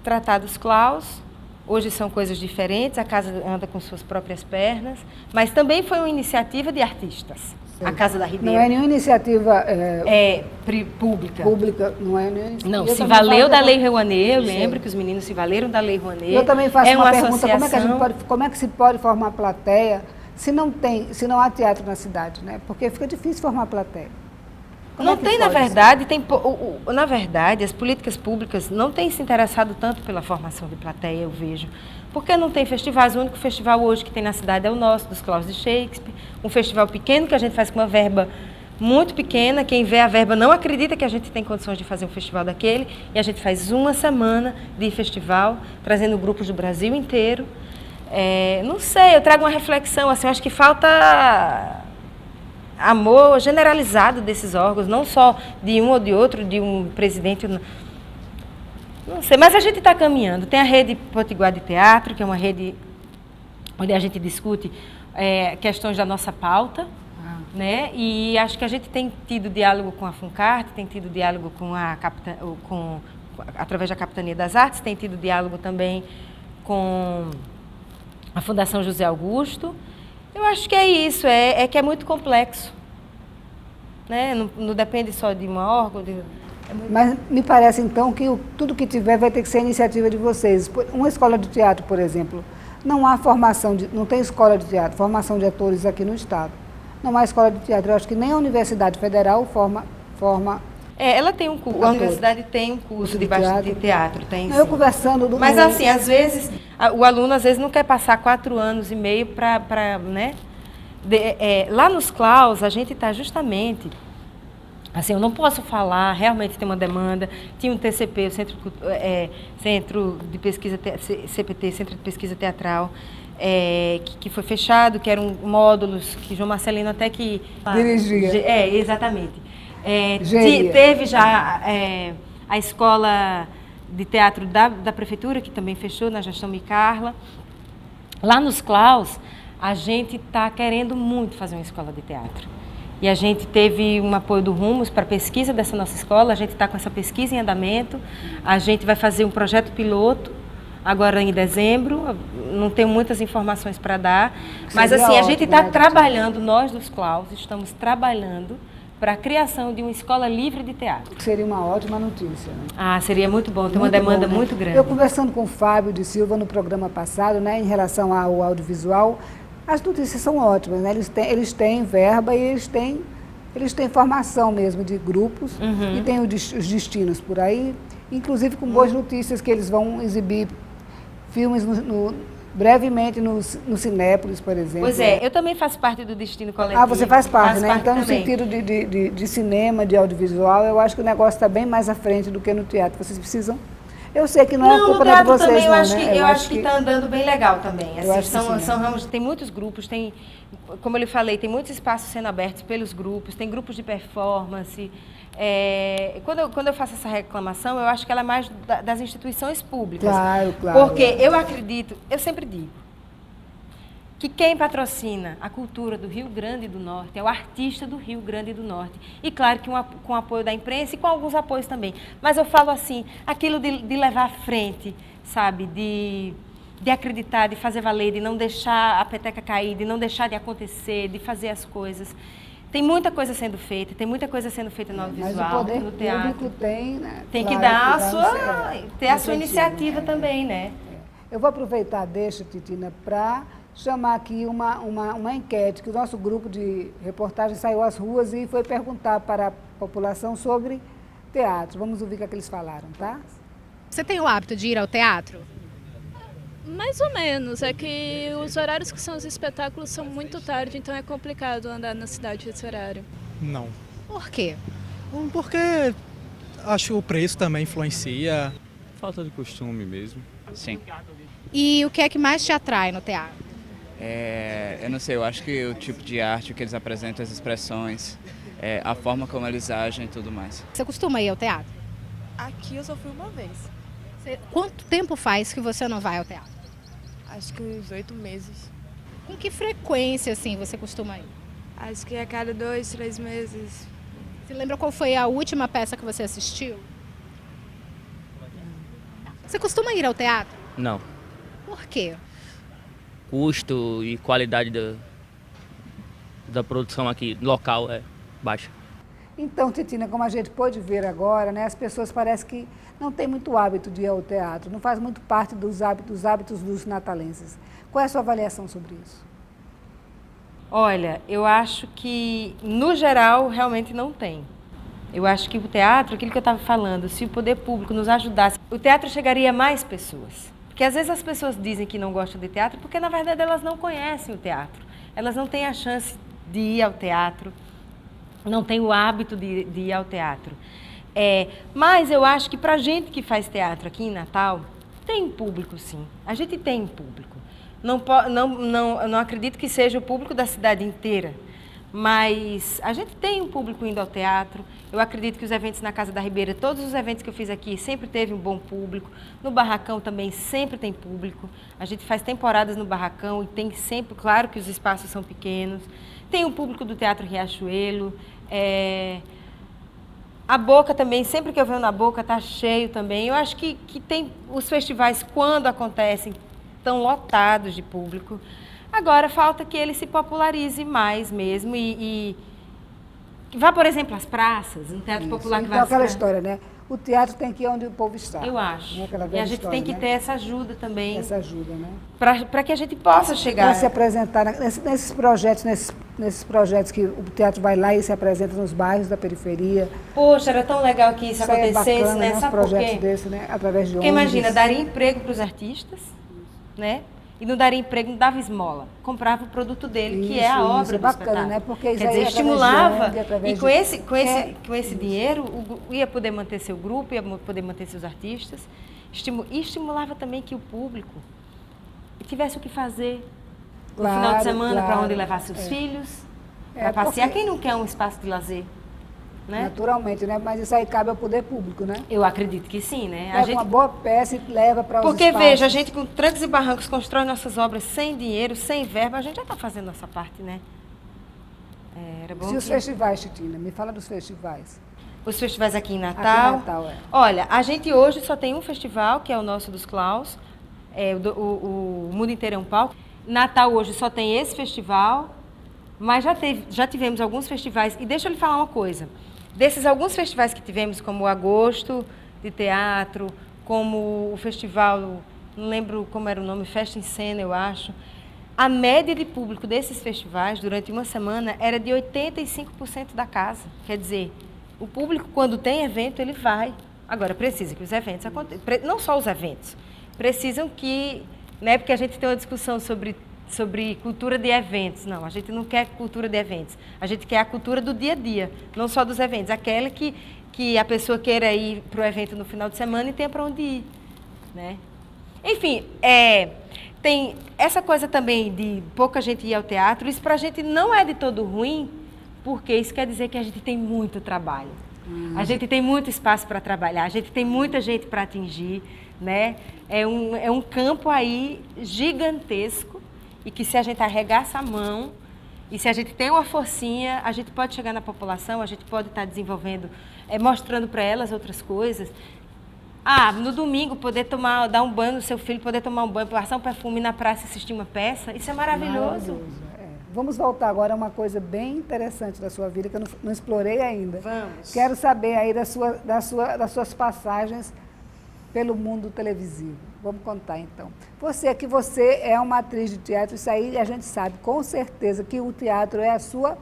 tratar dos Claus. Hoje são coisas diferentes, a casa anda com suas próprias pernas, mas também foi uma iniciativa de artistas. Sim. A Casa da Ribeira. Não é nenhuma iniciativa pública. Pública, não é nenhuma iniciativa. Não, se valeu da Lei Rouanet, eu lembro que os meninos se valeram da Lei Rouanet. Eu também faço uma pergunta, associação. como é que se pode formar plateia se não há teatro na cidade, né? Porque fica difícil formar plateia. Não tem, na verdade, na verdade, as políticas públicas não têm se interessado tanto pela formação de plateia, eu vejo. Porque não tem festivais, o único festival hoje que tem na cidade é o nosso, dos Claus de Shakespeare, um festival pequeno que a gente faz com uma verba muito pequena, quem vê a verba não acredita que a gente tem condições de fazer um festival daquele, e a gente faz uma semana de festival, trazendo grupos do Brasil inteiro. Não sei, eu trago uma reflexão, assim, eu acho que falta amor generalizado desses órgãos, não só de um ou de outro, de um presidente. Não sei, mas a gente está caminhando. Tem a Rede Potiguar de Teatro, que é uma rede onde a gente discute questões da nossa pauta, né? E acho que a gente tem tido diálogo com a Funcarte, tem tido diálogo através da Capitania das Artes, tem tido diálogo também com a Fundação José Augusto. Eu acho que é isso, que é muito complexo, né? Não depende só de um órgão. Mas me parece, então, que tudo que tiver vai ter que ser iniciativa de vocês. Uma escola de teatro, por exemplo, não há não tem escola de teatro, formação de atores aqui no Estado. Não há escola de teatro. Eu acho que nem a Universidade Federal forma ela tem um curso, a universidade tem um curso de teatro. Tem, eu conversando... Mas assim, às vezes, o aluno às vezes não quer passar 4 anos e meio para né? Lá nos Claus, a gente está justamente... Assim, eu não posso falar, realmente tem uma demanda. Tinha um TCP, o Centro de Pesquisa, CPT, Centro de Pesquisa Teatral, que foi fechado, que eram módulos que João Marcelino até que... Dirigia. Exatamente. Teve já a escola de teatro da prefeitura, que também fechou na gestão Micarla. Lá nos Claus, a gente está querendo muito fazer uma escola de teatro. E a gente teve um apoio do Rumos para a pesquisa dessa nossa escola, a gente está com essa pesquisa em andamento, a gente vai fazer um projeto piloto agora em dezembro, não tenho muitas informações para dar, mas assim, a gente está trabalhando, nós dos Claus estamos trabalhando para a criação de uma escola livre de teatro. Seria uma ótima notícia, né? Ah, seria muito bom, tem uma demanda bom, né? muito grande. Eu conversando com o Fábio de Silva no programa passado, né, em relação ao audiovisual, as notícias são ótimas, né? Eles têm verba e eles têm formação mesmo de grupos e tem os destinos por aí, inclusive com boas notícias que eles vão exibir filmes brevemente no Cinépolis, por exemplo. Pois é, eu também faço parte do Destino Coletivo. Ah, você faz parte, né? Então, no também. sentido de cinema, de audiovisual, eu acho que o negócio está bem mais à frente do que no teatro. Vocês precisam... Eu sei que não é culpa de vocês, também, não, eu acho que está andando bem legal também. Eu acho Assim, que sim, são ramos, tem muitos grupos, como eu lhe falei, tem muitos espaços sendo abertos pelos grupos, tem grupos de performance. Quando eu faço essa reclamação, eu acho que ela é mais das instituições públicas. Claro. Porque eu acredito, eu sempre digo, que quem patrocina a cultura do Rio Grande do Norte é o artista do Rio Grande do Norte. E claro que com o apoio da imprensa e com alguns apoios também. Mas eu falo assim, aquilo de levar à frente, sabe, de acreditar, de fazer valer, de não deixar a peteca cair, de não deixar de acontecer, de fazer as coisas. Tem muita coisa sendo feita, no audiovisual, no teatro. Mas o poder público tem, né? Tem claro, que dar ter a sua iniciativa também, né? Eu vou aproveitar, Titina, para chamar aqui uma enquete, que o nosso grupo de reportagem saiu às ruas e foi perguntar para a população sobre teatro. Vamos ouvir o que eles falaram, tá? Você tem o hábito de ir ao teatro? Mais ou menos, é que os horários que são os espetáculos são muito tarde, então é complicado andar na cidade nesse horário. Não. Por quê? Porque acho que o preço também influencia. Falta de costume mesmo. Sim. E o que é que mais te atrai no teatro? Eu não sei, eu acho que o tipo de arte que eles apresentam, as expressões, a forma como eles agem e tudo mais. Você costuma ir ao teatro? Aqui eu só fui uma vez. Quanto tempo faz que você não vai ao teatro? Acho que uns 8 meses. Com que frequência, assim, você costuma ir? Acho que a cada 2, 3 meses. Você lembra qual foi a última peça que você assistiu? Você costuma ir ao teatro? Não. Por quê? Custo e qualidade da produção aqui local é baixa. Então, Titina, como a gente pôde ver agora, né, as pessoas parecem que não têm muito hábito de ir ao teatro, não faz muito parte dos hábitos dos natalenses. Qual é a sua avaliação sobre isso? Olha, eu acho que, no geral, realmente não tem. Eu acho que o teatro, aquilo que eu estava falando, se o poder público nos ajudasse, o teatro chegaria a mais pessoas. Porque às vezes as pessoas dizem que não gostam de teatro porque, na verdade, elas não conhecem o teatro. Elas não têm a chance de ir ao teatro, não têm o hábito de ir ao teatro. Mas eu acho que para a gente que faz teatro aqui em Natal, tem público, sim. A gente tem público. Não acredito que seja o público da cidade inteira, mas a gente tem um público indo ao teatro. Eu acredito que os eventos na Casa da Ribeira, todos os eventos que eu fiz aqui, sempre teve um bom público. No Barracão também sempre tem público. A gente faz temporadas no Barracão e tem sempre, claro que os espaços são pequenos. Tem o público do Teatro Riachuelo. A Boca também, sempre que eu venho na Boca, está cheio também. Eu acho que tem os festivais, quando acontecem, estão lotados de público. Agora, falta que ele se popularize mais mesmo e vá, por exemplo, às praças, um teatro popular que vai então, aquela história, né? O teatro tem que ir onde o povo está. Eu acho. Né? E a gente tem que ter essa ajuda também. Essa ajuda, né? Para que a gente possa chegar. Para se apresentar nesses projetos que o teatro vai lá e se apresenta nos bairros da periferia. Poxa, era tão legal que isso acontecesse, é bacana, né? Sabe projetos por quê? Desse, né? Através de Porque imagina, daria emprego para os artistas, né? E não daria emprego, não dava esmola. Comprava o produto dele, que é a obra do bacana, né? Porque quer dizer, estimulava. E com esse dinheiro, ia poder manter seu grupo, ia poder manter seus artistas. E estimulava também que o público tivesse o que fazer no final de semana, para onde levar seus filhos, para passear. Quem não quer um espaço de lazer? Né? Naturalmente, né? Mas isso aí cabe ao poder público, né? Eu acredito que sim, né? Pega uma boa peça e leva para os Porque, espaços. veja, a gente com trancos e barrancos constrói nossas obras sem dinheiro, sem verba, a gente já está fazendo nossa parte, né? Era bom. E os festivais, Titina? Me fala dos festivais. Os festivais aqui em Natal? Aqui em Natal, Olha, a gente hoje só tem um festival, que é o nosso dos Klaus, o Mundo Inteiro é um Palco. Natal hoje só tem esse festival. Mas já tivemos alguns festivais, e deixa eu lhe falar uma coisa. Desses alguns festivais que tivemos, como o Agosto de Teatro, como o festival, não lembro como era o nome, Festa em Cena, eu acho, a média de público desses festivais, durante uma semana, era de 85% da casa. Quer dizer, o público, quando tem evento, ele vai. Agora, precisa que os eventos aconteçam. Não só os eventos, precisam que... Né, porque a gente tem uma discussão sobre cultura de eventos. Não, a gente não quer cultura de eventos. A gente quer a cultura do dia a dia, não só dos eventos. Aquela que a pessoa queira ir para o evento no final de semana e tenha para onde ir. Né? Enfim, tem essa coisa também de pouca gente ir ao teatro. Isso para a gente não é de todo ruim, porque isso quer dizer que a gente tem muito trabalho. A gente tem muito espaço para trabalhar, a gente tem muita gente para atingir. Né? É um campo aí gigantesco e que se a gente arregaça a mão e se a gente tem uma forcinha, a gente pode chegar na população, a gente pode estar desenvolvendo, mostrando para elas outras coisas. No domingo poder dar um banho no seu filho, poder tomar um banho, passar um perfume na praça e assistir uma peça, isso é maravilhoso. Vamos voltar agora a uma coisa bem interessante da sua vida que eu não explorei ainda. Vamos. Quero saber aí das suas passagens pelo mundo televisivo. Vamos contar, então. Você é uma atriz de teatro, isso aí a gente sabe com certeza que o teatro é a sua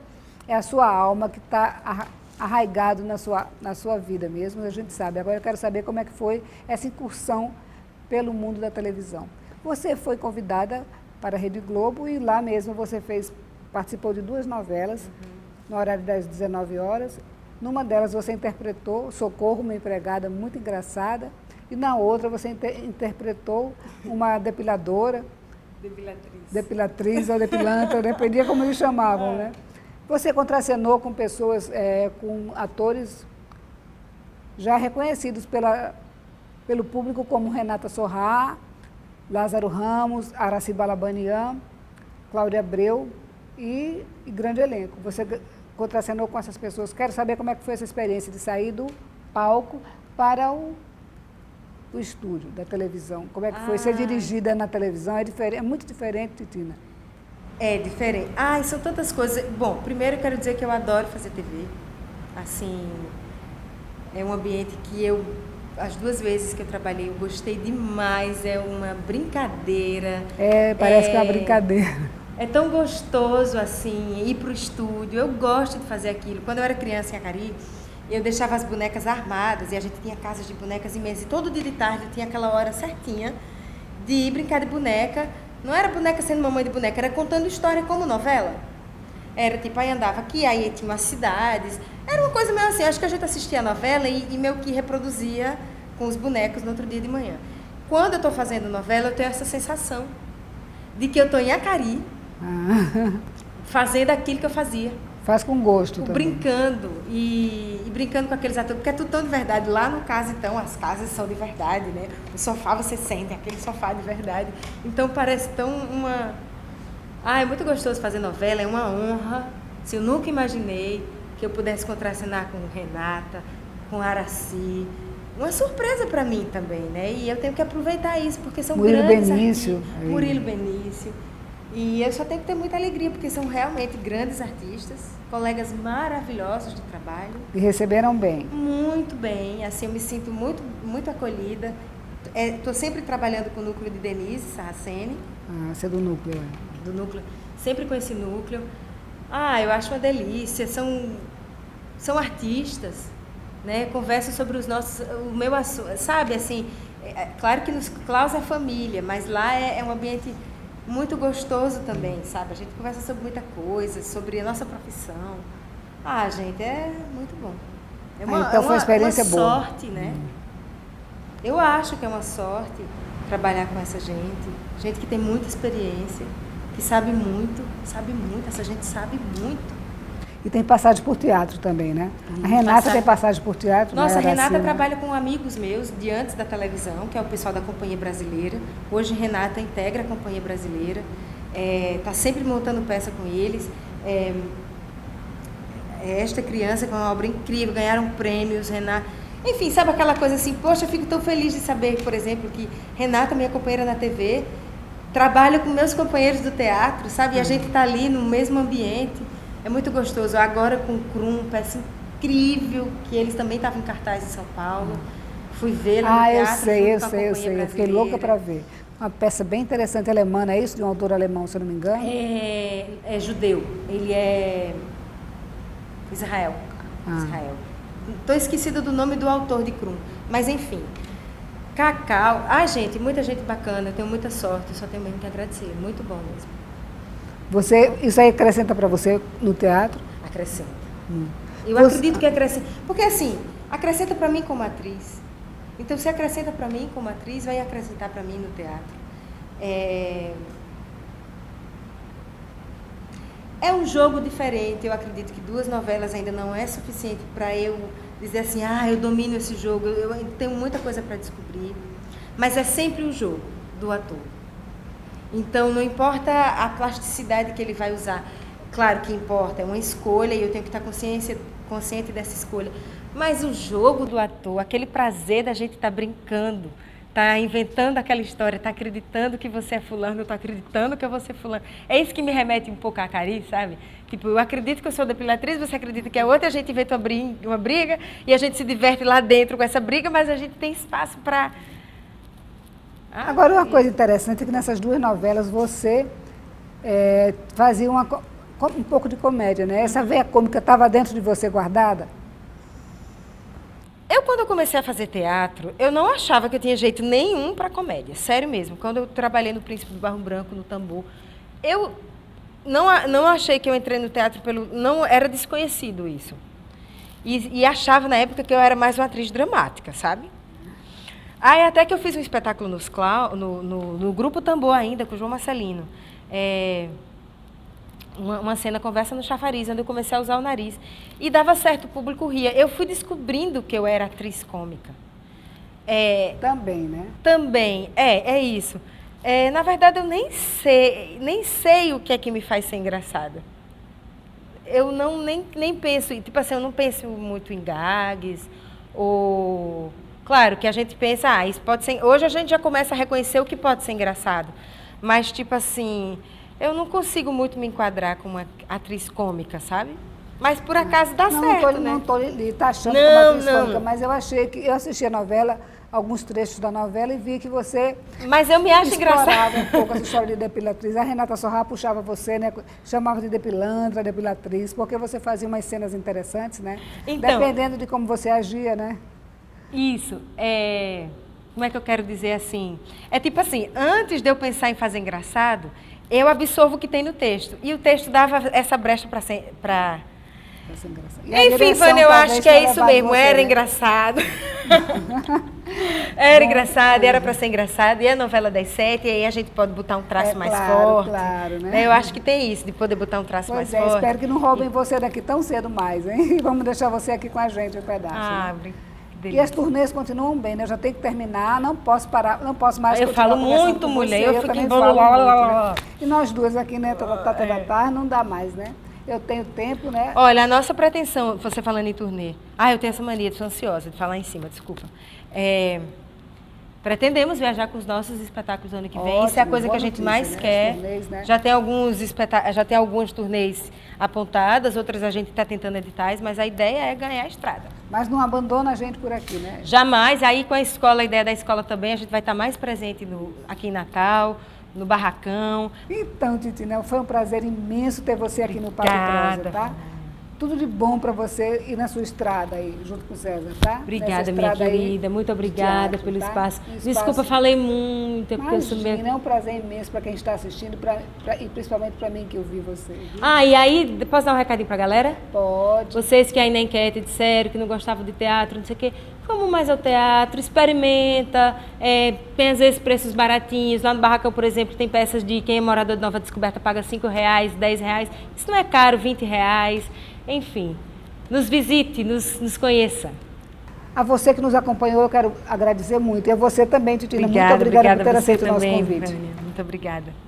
alma que está arraigado na sua vida mesmo, a gente sabe. Agora eu quero saber como é que foi essa incursão pelo mundo da televisão. Você foi convidada para a Rede Globo e lá mesmo você participou de 2 novelas, no horário das 19 horas. Numa delas você interpretou Socorro, uma empregada muito engraçada, e na outra você interpretou uma depiladora, depilatriz ou depilanta, dependia como eles chamavam, né? Você contracenou com pessoas, com atores já reconhecidos pelo público como Renata Sorrah, Lázaro Ramos, Aracy Balabanian, Cláudia Abreu e grande elenco. Você contracenou com essas pessoas. Quero saber como é que foi essa experiência de sair do palco para o estúdio da televisão. Como é que foi ser dirigida na televisão? É muito diferente, Titina. É diferente. São tantas coisas. Bom, primeiro eu quero dizer que eu adoro fazer TV. Assim, é um ambiente que as 2 vezes que eu trabalhei, eu gostei demais. É uma brincadeira. Parece que é uma brincadeira. É tão gostoso, assim, ir para o estúdio. Eu gosto de fazer aquilo. Quando eu era criança em Acari, eu deixava as bonecas armadas e a gente tinha casas de bonecas imensas. E todo dia de tarde eu tinha aquela hora certinha de ir brincar de boneca. Não era boneca sendo mamãe de boneca, era contando história como novela. Era tipo, aí andava aqui, aí tinha umas cidades. Era uma coisa meio assim, acho que a gente assistia a novela e meio que reproduzia com os bonecos no outro dia de manhã. Quando eu estou fazendo novela, eu tenho essa sensação de que eu estou em Acari, fazendo aquilo que eu fazia. Faz com gosto também. Brincando e brincando com aqueles atores, porque é tudo tão de verdade. Lá no caso, então, as casas são de verdade, né? O sofá você sente, aquele sofá de verdade. Então, parece tão uma... é muito gostoso fazer novela, é uma honra. Eu nunca imaginei que eu pudesse contracenar com Renata, com Aracy. Uma surpresa para mim também, né? E eu tenho que aproveitar isso, porque são grandes artistas. Murilo Benício. E eu só tenho que ter muita alegria, porque são realmente grandes artistas, colegas maravilhosos de trabalho. E receberam bem? Muito bem, assim, eu me sinto muito, muito acolhida. Estou sempre trabalhando com o núcleo de Denise Sarraceni. Você é do núcleo, Do núcleo, sempre com esse núcleo. Eu acho uma delícia, são artistas, né? Conversam sobre o meu assunto, sabe, assim, claro que nos Klaus é família, mas lá é um ambiente muito gostoso também, sabe? A gente conversa sobre muita coisa, sobre a nossa profissão. Gente, é muito bom. Então foi uma experiência boa. Sorte, né? Eu acho que é uma sorte trabalhar com essa gente que tem muita experiência, que sabe muito, essa gente sabe muito. E tem passagem por teatro também, né? A Renata tem passagem por teatro. Nossa, a Renata trabalha com amigos meus de antes da televisão, que é o pessoal da Companhia Brasileira. Hoje Renata integra a Companhia Brasileira, está sempre montando peça com eles. Esta criança com uma obra incrível, ganharam prêmios, Renata. Enfim, sabe aquela coisa assim, poxa, eu fico tão feliz de saber, por exemplo, que Renata, minha companheira na TV, trabalho com meus companheiros do teatro, sabe? E a gente tá ali no mesmo ambiente. É muito gostoso. Agora com o Krum, peça incrível, que eles também estavam em cartaz em São Paulo. Fui ver lá no teatro. Eu sei. Eu fiquei louca para ver. Uma peça bem interessante, alemã, é isso? De um autor alemão, se eu não me engano? É judeu. Ele é Israel. Estou esquecida do nome do autor de Krum. Mas, enfim. Cacau. Gente, muita gente bacana. Eu tenho muita sorte. Eu só tenho mesmo que agradecer. Muito bom mesmo. Isso aí acrescenta para você no teatro? Acrescenta. Eu acredito que acrescenta. Porque, assim, acrescenta para mim como atriz. Então, se acrescenta para mim como atriz, vai acrescentar para mim no teatro. É um jogo diferente. Eu acredito que 2 novelas ainda não é suficiente para eu dizer assim, eu domino esse jogo. Eu tenho muita coisa para descobrir. Mas é sempre o jogo do ator. Então, não importa a plasticidade que ele vai usar. Claro que importa, é uma escolha e eu tenho que estar consciente dessa escolha. Mas o jogo do ator, aquele prazer da gente estar brincando, tá inventando aquela história, tá acreditando que você é fulano, tá acreditando que eu vou ser fulano. É isso que me remete um pouco a Cari, sabe? Tipo, eu acredito que eu sou depilatriz, você acredita que é outra, a gente inventa uma briga e a gente se diverte lá dentro com essa briga, mas a gente tem espaço para... Agora, uma coisa interessante é que nessas 2 novelas você fazia um pouco de comédia, né? Essa veia cômica estava dentro de você guardada? Quando eu comecei a fazer teatro, eu não achava que eu tinha jeito nenhum para comédia, sério mesmo. Quando eu trabalhei no Príncipe do Barro Branco, no Tambor, eu não achei que eu entrei no teatro não era desconhecido isso. E achava na época que eu era mais uma atriz dramática, sabe? Aí até que eu fiz um espetáculo no Grupo Tambor ainda, com o João Marcelino. Uma cena Conversa no Chafariz, onde eu comecei a usar o nariz. E dava certo, o público ria. Eu fui descobrindo que eu era atriz cômica. Também, né? Também, é isso. Na verdade, eu nem sei o que é que me faz ser engraçada. Eu nem penso, tipo assim, eu não penso muito em gags, ou... Claro que a gente pensa, isso pode ser... Hoje a gente já começa a reconhecer o que pode ser engraçado. Mas, tipo assim... Eu não consigo muito me enquadrar como uma atriz cômica, sabe? Mas por acaso dá certo, né? Não estou achando como atriz cômica, mas eu achei que... Eu assisti a novela, alguns trechos da novela e vi que você... Mas eu me acho engraçado. Um pouco essa história de depilatriz. A Renata Sorrá puxava você, né? Chamava de depilantra, depilatriz, porque você fazia umas cenas interessantes, né? Então, dependendo de como você agia, né? Isso. Como é que eu quero dizer assim? É tipo assim, antes de eu pensar em fazer engraçado... Eu absorvo o que tem no texto. E o texto dava essa brecha para... Enfim, Vânia, eu acho que é isso mesmo. Era engraçado. Era engraçado, era para ser engraçado. E a novela das 7, e aí a gente pode botar um traço mais forte. Claro, né? Eu acho que tem isso, de poder botar um traço mais forte. Espero que não roubem você daqui tão cedo mais, hein? Vamos deixar você aqui com a gente um pedaço. Né? E as turnês continuam bem, né? Eu já tenho que terminar, não posso parar, não posso mais... Eu falo muito, mulher, eu fico embolada. Né? E nós duas aqui, né, da tarde, não dá mais, né? Eu tenho tempo, né? Olha, a nossa pretensão, você falando em turnê... eu tenho essa mania, sou ansiosa de falar em cima, desculpa. Pretendemos viajar com os nossos espetáculos no ano que vem. Ótimo, isso é a coisa que a gente mais quer. Turnês, né? Já tem algumas turnês apontadas, outras a gente está tentando editais, mas a ideia é ganhar a estrada. Mas não abandona a gente por aqui, né? Jamais. Aí com a escola, a ideia da escola também, a gente vai estar mais presente aqui em Natal, no Barracão. Então, Titina, foi um prazer imenso ter você aqui no Papo Prosa, tá? Tudo de bom para você e na sua estrada aí, junto com o César, tá? Obrigada, minha querida. Muito obrigada teatro, pelo espaço. Desculpa, falei muito. Imagina, é um prazer imenso para quem está assistindo e principalmente para mim que eu vi você. Viu? E aí, posso dar um recadinho para a galera? Pode. Vocês que aí na enquete disseram que não gostavam de teatro, não sei o quê, vamos mais ao teatro, experimenta, tem às vezes preços baratinhos. Lá no Barracão, por exemplo, tem peças de quem é morador de Nova Descoberta paga R$5, R$10. Isso não é caro, R$20. Enfim, nos visite, nos conheça. A você que nos acompanhou, eu quero agradecer muito. E a você também, Titina. Muito obrigada por ter aceito o nosso convite. Muito obrigada.